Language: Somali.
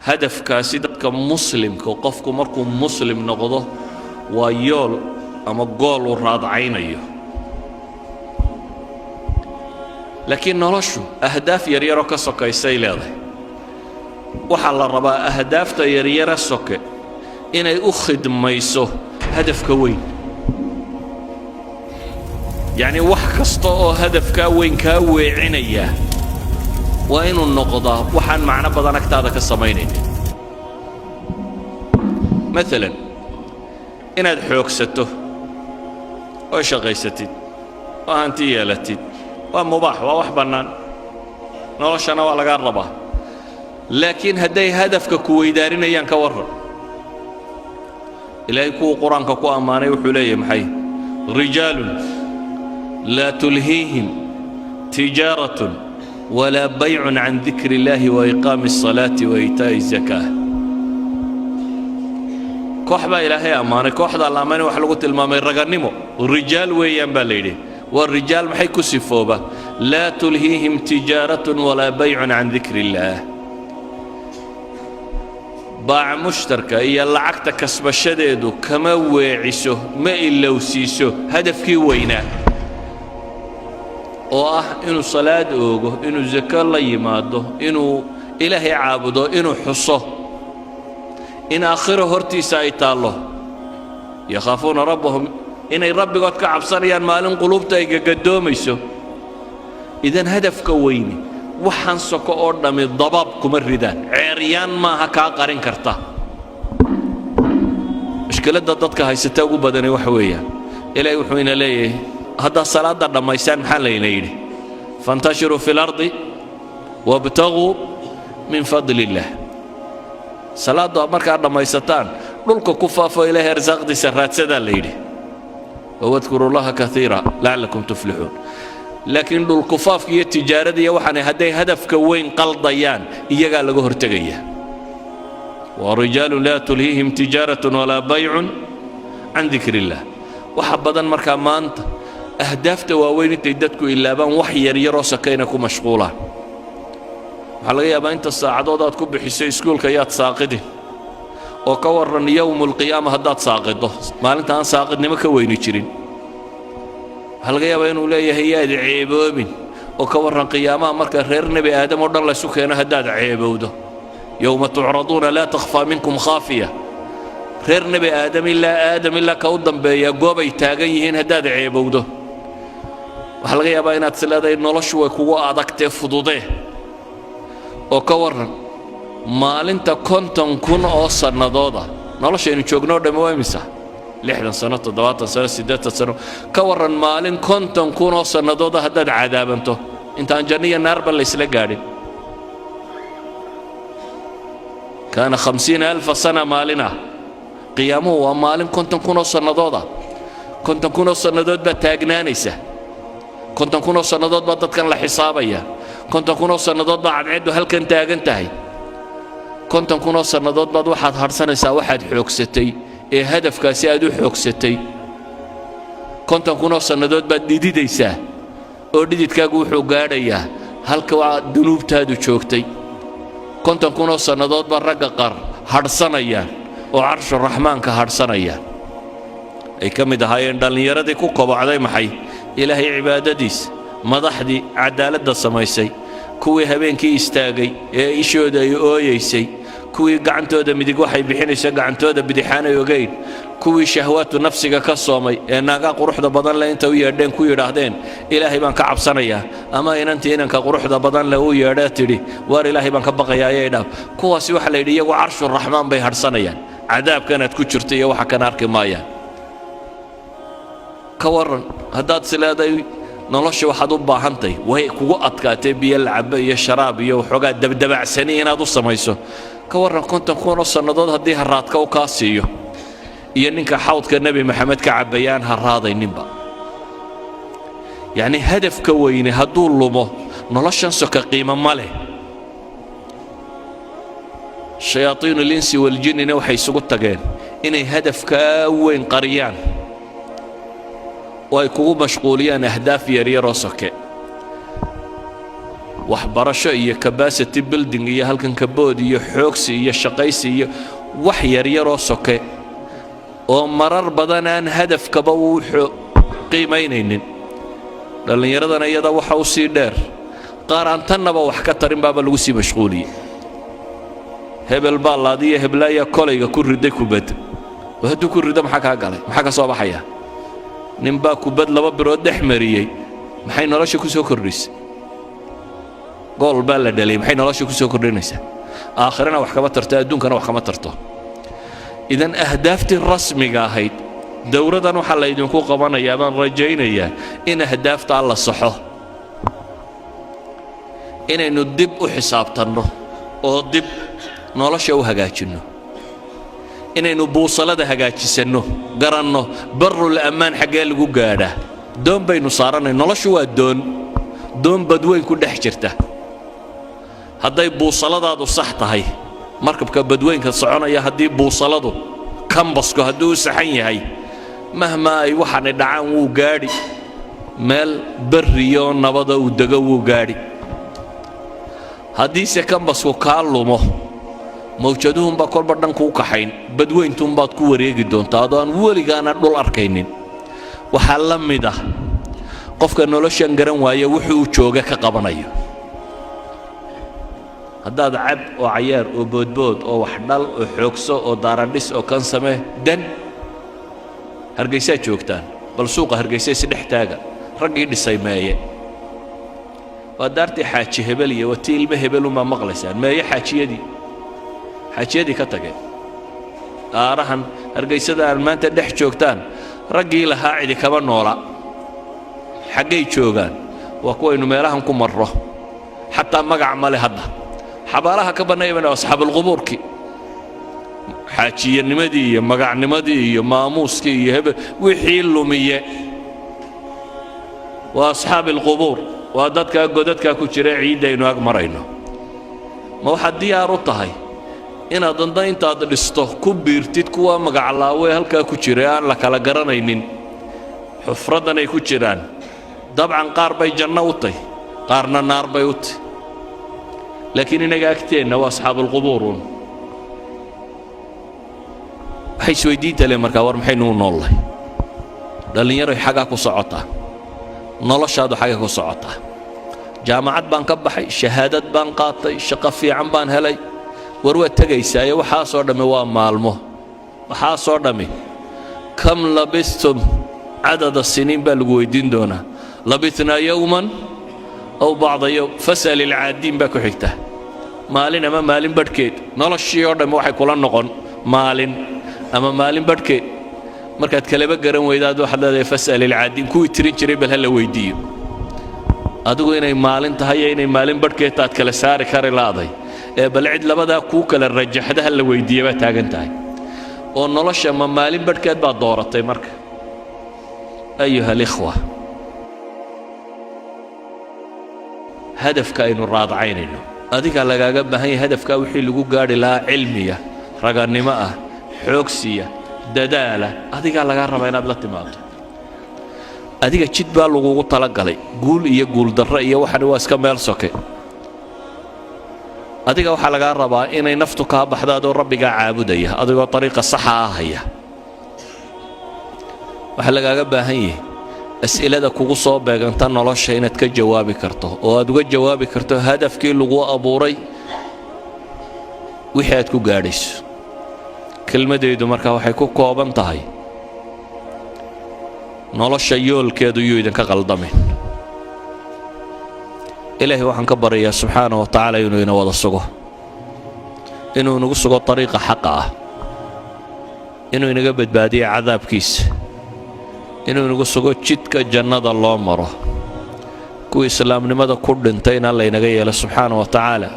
hadafkaasi dadka muslimka qofku markuu muslim noqdo waa yool ama gool uu raadcaynayo laakiin noloshu ahdaaf yaryaro ka sokaysay leedahay waxaa la rabaa ahdaafta yaryara soke inay u khidmayso hadafka weyn يعني wax kasta oo hadafka weyn ka weecinaya waa inuu noqdaa waxaan macna badan agtaada ka sameeyay مثلا inaad xoogsato oo shaqaysatid oo hanti yeelatid waa mubaax waa wax banaan noloshana waa laga rabaa laakiin haday hadafka ku weydaarinayaan ka waran ilaahay ku quraanka ku amaanay wuxuu leeyahay maxay rijaalun لا تلهيهم تجارة ولا بيع عن ذكر الله وإقام الصلاة وإيتاء الزكاة كوحبا إلهي أمانة كوحدا الأمانة وحلقة المامي الرقنمو الرجال ويان باليدي والرجال محيكو سفوبة لا تلهيهم تجارة ولا بيع عن ذكر الله باع مشتركة إيا لعقت كسب الشديد كما ويعيسو ما إلا وسيسو هدف كي ويناه oo ah inuu salaad oogo inuu zakar la yimaado inuu ilaahay caabudo inuu xuso in aakhiro hortiisa ay taalo yakhaafuna rabbahum inay rabbigood ka cabsanayaan maalin qulubta ay gagadoomayso idan hadafka weyni waxaan soko oo dhami dabab kuma ridaan ceeriyaan maaha ka qarin karta mushkilada dadka haysata ugu badan waxa weeyaan ilaahay wuxuu ina leeyahay هذا صلاة دميسان حالين يدي فانتشروا في الأرض وابتغوا من فضل الله صلاة مركا دميستان لولك كفاف إليه رزاق دي سرات سدا ليدي واذكروا الله كثيرا لعلكم تفلحون لكن للكفاف هي التجارة دي وحنا هدي هدف كوين قلضيان إيجا لغو هرتقية ورجال لا تلهيهم تجارة ولا بيع عن ذكر الله وحبدا مركا مانت أهدافته وين تيدتكو إلا بان وحي يريرو سكينكو مشغولة حلقة بان انت الساعدودات كو بحسي سكول كيات ساقدي وكورن يوم القيامة هدات ساقده مالنت أن ساقد نمكا وين يجرين حلقة بان ولايا هي عيبوبين وكورن قيامة مركا غير نبي آدم ودن الله سكينة هدات عيبوده يوم تعرضون لا تخفى منكم خافية غير نبي آدم إلا كودن بيا قوبي تاقيهين هدات عيبوده waxaa laga yaabaa inaad sileedahay noloshu way kugu adagtay fududee oo ka waran maalinta 50,000 oo sanadooda noloshaynu joogno dhammaan imisa 60 sano 70 sano 80 sano ka waran maalin 50,000 oo sanadooda haddaad cadaabanto intaan janniya naarba la isla gaadhin كان 50,000 سنة مالنا قيامه ومالن كنتم كونوا سنادودا كنتم كونوا سنادود بتاجنانيسه كنتم كونوا سنادود بدت كان لحسابيا كنتم كونوا سنادود بعد عدو هل كنت تاجنتهي كنتم كونوا سنادود بعد واحد هرسنيسا واحد حوكستي إيه هدف كاسيادو حوكستي كنتم كونوا سنادود بديديسا أوديت كاجو حوجاريا هل كوا دنوب تادو شوكتي كنتم كونوا سنادود برجع قر هرسنيا وعرش الرحمن كهرسنيا أي كم دهاين دلنيردي كوكب علي محي إلهي عبادتيس مضحدي عدالة السمايسي كوي هبينكي استاغي إيشودا يؤيسي كوي قعنتودا مدق وحي بحينيسا قعنتودا بدحانا يوغين كوي شهوات نفسك كالصومي ناقا قروح دا بدن لا انت ويردين كوي راهدين إلهي بان كعب سنيا أما إن انت إنك قروح دا بدن لا ويرداتري وار إلهي بان كبقيا يداب كوا سيوحا ليدي وعرش الرحمن بيهر سنيا عذاب كانت كتشرتي وحا كان أركي مايا كورن هداد سلادي nolosha waxaad u baahantahay way kugu adkaatay biyo lacab iyo sharaab iyo xogaa dabdabacsan inaad u samayso ka waran konton kun oo sanadood hadii haraadka u ka siiyo iyo ninka xawdka nabi maxamed ka cabayaan haraadayninba yani hadafka weyne haduu lumo noloshan soka qiimo male shayatiin al-insi wal jinni waxay isugu tageen inay hadafka weyn qariyaan ويكونوا مشغولين أهداف يريرو سكي waxbarasho iyo capacity building iyo halkan kabood iyo xoogsi iyo shaqaysi iyo wax yaryaroo soke oo marar badan aan hadafkaba uu qiimaynaynin dhallinyaradana iyada waxa u sii dheer qaar aan tannaba wax ka tarin baaba lagu sii mashquuliyey hebel baa laadiya heblaaya kolayga ku riday kubad hadduu ku rido maxaa kaa galay maxaa ka soo baxaya ninbaa kubad 2 birood dhex mariyey maxay nolosha ku soo kordhisay gool baa la dhalay maxay nolosha ku soo kordhinaysaa aakhirana wax kama tarto adduunkana wax kama tarto idan ahdaaftii rasmiga ahayd dowladan waxa la idinku qabanayaa baan rajaynayaa in ahdaafta la saxo inaynu dib u xisaabtanno oo dib nolosha u hagaajinno inaynu buusalada hagaajisanno garanno barul amaan xagee lagu gaadhaa doon baynu saaranay noloshu waa doon badweyn ku dhex jirta hadday buusaladaadu sax tahay markabka badweynka soconaya haddii buusaladu kambasku hadduu saxan yahay mahma ay waxaanay dhacaan wuu gaadhi meel barriyo nabada uu dego wuu gaadhi haddiise kambasku kaa lumo mawjaduhunbaa kolba dhanku u kaxayn badweyntuunbaad ku wareegi doontaa adoo aan weligaana dhul arkaynin waxaa la mid ah qofka noloshan garan waaya wuxuu jooga ka qabanayo haddaad cab oo cayaar oo boodbood oo wax dhal oo xoogso oo daarandhis oo kan samee dan hargeysaa joogtaan bal suuqa hargeysa isdhex taaga raggii dhisay meeye waa daartii xaaji hebel iyo watii ilmo hebelunbaa maqlaysaan meeye xaajiyadii ka tageen aarahan hargeysada aan maanta dhex joogtaan raggii lahaa cidi kama noola xaggay joogaan waa kuwaynu meelahan ku marro xataa magac male hadda xabaalaha ka bannaybana asxaabulqubuurkii xaajiyanimadii iyo magacnimadii iyo maamuuskii iyo hebel wixii lumiye waa asxaabilqubuur waa dadkaa godadkaa ku jira ciiddaynu ag marayno ma waxaad diyaar u tahay inaad danda intaad dhisto ku biirtid kuwa magaclaawe halkaa ku jira aan la kala garanaynin xufradan ay ku jiraan dabcan qaar bay janno u tahay qaarna naar bay u tahay laakiin inaga agteenna waa asxaabulqubuurun waxay isweydiinta le markaa war maxaynu u noollahay dhallinyaroy xaggaa ku socotaa noloshaadu xagga ku socotaa jaamacad baan ka baxay shahaadad baan qaatay shaqo fiican baan helay war waa tegaysaaye waxaasoo dhammi waa maalmo waxaasoo dhammi kam labistum cadada siniin baa lagu weydiin doonaa labitnaa yowman aw bacda yowm fas'al ilcaadiin baa ku xigta maalin ama maalin badhkeed noloshii oo dhammi waxay kula noqon maalin ama maalin badhkeed markaad kaleba garan weydaad waxaad leedahay fas'al ilcaadiin kuwii tirin jiray bal ha la weydiiyo adigu inay maalin tahay iyo inay maalin badhkeed taad kala saari kari laaday ee bal cid labadaa kuu kala rajaxda ha la weydiiya baa taagan tahay oo nolosha ma maalin badhkeed baad dooratay marka ayuha alikhwa hadafka aynu raadacaynayno adiga lagaaga baahan yahay hadafkaa wixii lagu gaadhi lahaa cilmiya ragannimo ah xoogsiya dadaala adigaa lagaa rabaa inaad la timaado adiga jid baa lagugu talagalay guul iyo guuldarro iyo waxani waa iska meel soke adiga waxaa lagaa rabaa inay naftu kaa baxdo adoo rabbigaa caabudaya adigoo ariiqa saxa ah haya waxaa lagaaga baahan yahay as'ilada kugu soo beeganta nolosha inaad ka jawaabi karto oo aad uga jawaabi karto hadafkii lagu abuuray wixii aad ku gaadhayso kelmadaydu markaa waxay ku kooban tahay nolosha yoolkeedu yuu idinka qaldamin ilaahay waxaan ka baryayaa subxaanahu wa tacaala inuu ina wada sugo inuu inagu sugo ariiqa xaqa ah inuu inaga badbaadiyo cadaabkiisa inuu inagu sugo jidka jannada loo maro kuwii islaamnimada ku dhintayna laynaga yeelo subxaanahu wa tacaala